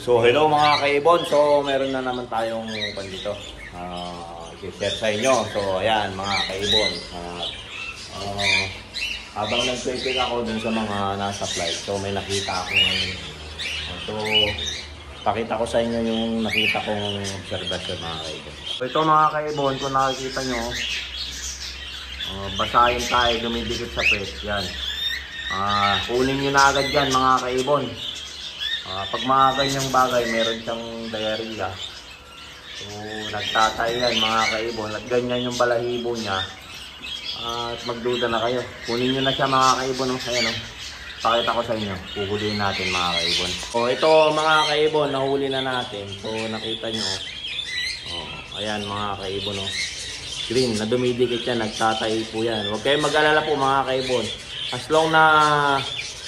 So hello mga kaibon, so meron na naman tayong dito i-share sa inyo. So ayan mga kaibon, habang nag-waiting ako dun sa mga nasa flight, so may nakita ako so pakita ko sa inyo yung nakita kong observation mga kaibon. So ito mga kaibon, kung nakikita nyo, basahin tayo, dumidikit sa pwet, yan. Kunin nyo na agad yan mga kaibon. Pag mga ganyang bagay, meron siyang diarrhea. So, nagtatay yan mga kaibon. At ganyan yung balahibo niya. At magduda na kayo. Kunin nyo na siya mga kaibon. Ayan, pakita ko sa inyo. Puhulihin natin mga kaibon. So, ito mga kaibon, nahuli na natin. So, nakita nyo. Ayan mga kaibon. Green, na dumidikit yan. Nagtatay po yan. Huwag kayong mag-alala po mga kaibon. As long na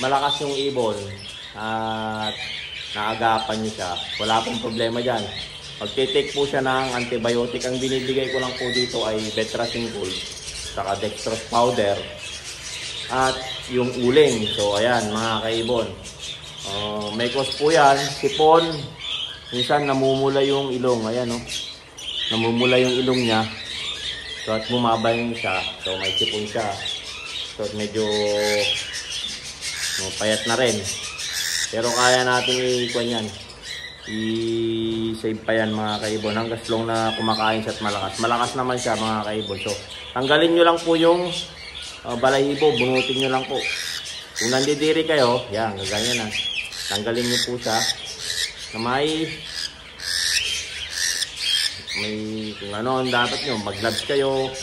malakas yung ibon, at naagapan nyo siya, wala pong problema dyan. Magtitake po siya ng antibiotic. Ang binibigay ko lang po dito ay Betracin Gold, saka dextrose powder, at yung uling. So ayan mga kaibon, may cause po yan, sipon. Minsan namumula yung ilong, ayan namumula yung ilong niya. So at bumabay siya, so may sipon siya. So medyo payat na rin. Pero kaya natin i-kuan yan. I-save pa yan mga kaibon. Hanggang long na kumakain siya at malakas. Malakas naman siya mga kaibon. So, tanggalin nyo lang po yung balahibo. Bunutin nyo lang po. Kung nandidiri kayo, yan, ganyan na. Tanggalin nyo po siya. Na may kung ano ang dapat nyo. Mag-gloves kayo.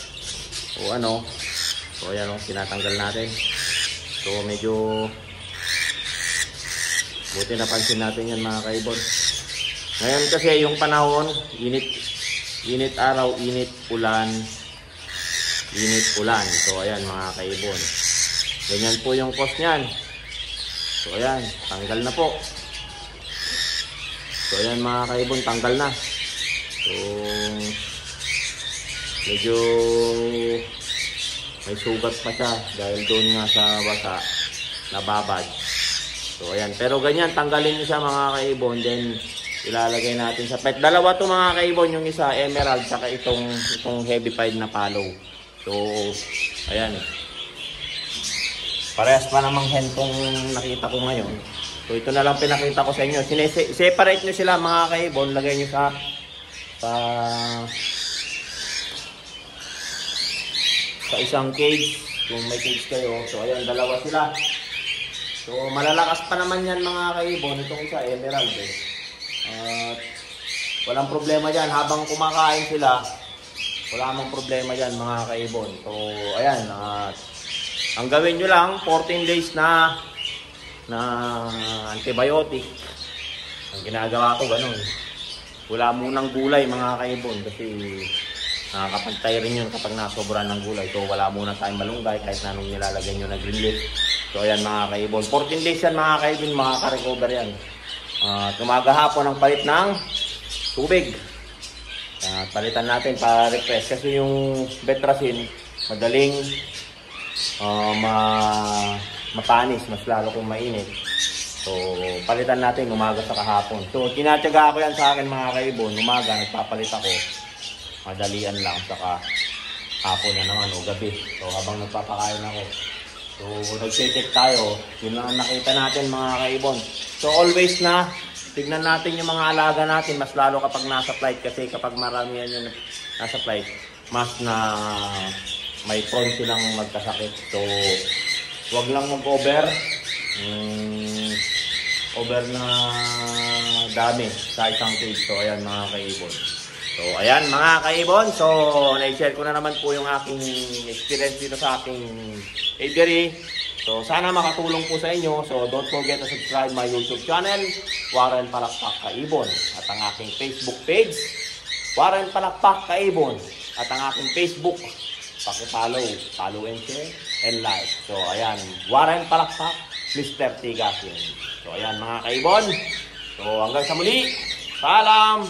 O ano. So, ayan tinatanggal natin. So, medyo buti napansin natin yan mga kaibon. Ngayon kasi yung panahon, init araw, init ulan. So ayan mga kaibon. Ganyan po yung cost niyan. So ayan, tanggal na po. So ayan mga kaibon, tanggal na. So medyo may sugat pa siya dahil doon nga sa basa nababad. So ayan, pero ganyan tanggalin niyo siya mga kaibon, then ilalagay natin sa pet. Dalawa to mga kaibon, yung isa emerald saka itong heavy pied na palo. So ayan, parehas pa namang hentong nakita ko ngayon. So ito na lang pinakita ko sa inyo. Separate niyo sila mga kaibon, lagay niyo sa isang cage kung may cage kayo. So ayan, dalawa sila. So malalakas pa naman yan mga kaibon. Itong isa emerald walang problema dyan. Habang kumakain sila, wala namang problema dyan mga kaibon. So ayan, ang gawin nyo lang 14 days na antibiotic. Ang ginagawa ko ganun, wala munang gulay mga kaibon, kasi nakakapantay rin yun kapag nasobran ng gulay. So wala muna tayong malunggay kahit na anong nilalagay nyo na green leaf. So ayan mga kaibon, 14 days yan mga kaibon, makaka-recover yan. Tumagahapon ang palit ng tubig. Palitan natin para refresh, kasi yung Betracin madaling mapanis, mas lalo kung mainit. So palitan natin umaga sa kahapon. So tinatyaga ko yan sa akin mga kaibon, umaga nagpapalit ako, madalian lang, saka hapon na naman o gabi. So habang nagpapakain ako, so nag-check tayo, yun lang ang nakita natin mga kaibon. So always na tignan natin yung mga alaga natin, mas lalo kapag nasa flight, kasi kapag marami yan yung nasa flight, mas na may prone silang magkasakit. So wag lang mag-over na dami sa isang cage. So ayan mga kaibon. So ayan mga kaibon, so na-share ko na naman po yung aking experience dito sa aking aviary. So sana makatulong po sa inyo. So don't forget to subscribe my YouTube channel, Warren Palakpak Kaibon, at ang aking Facebook page, Warren Palakpak Kaibon, at ang aking Facebook, paki-follow and share and like. So ayan, Warren Palakpak, Mr. Tigasin. So ayan mga kaibon, so hanggang sa muli, paalam!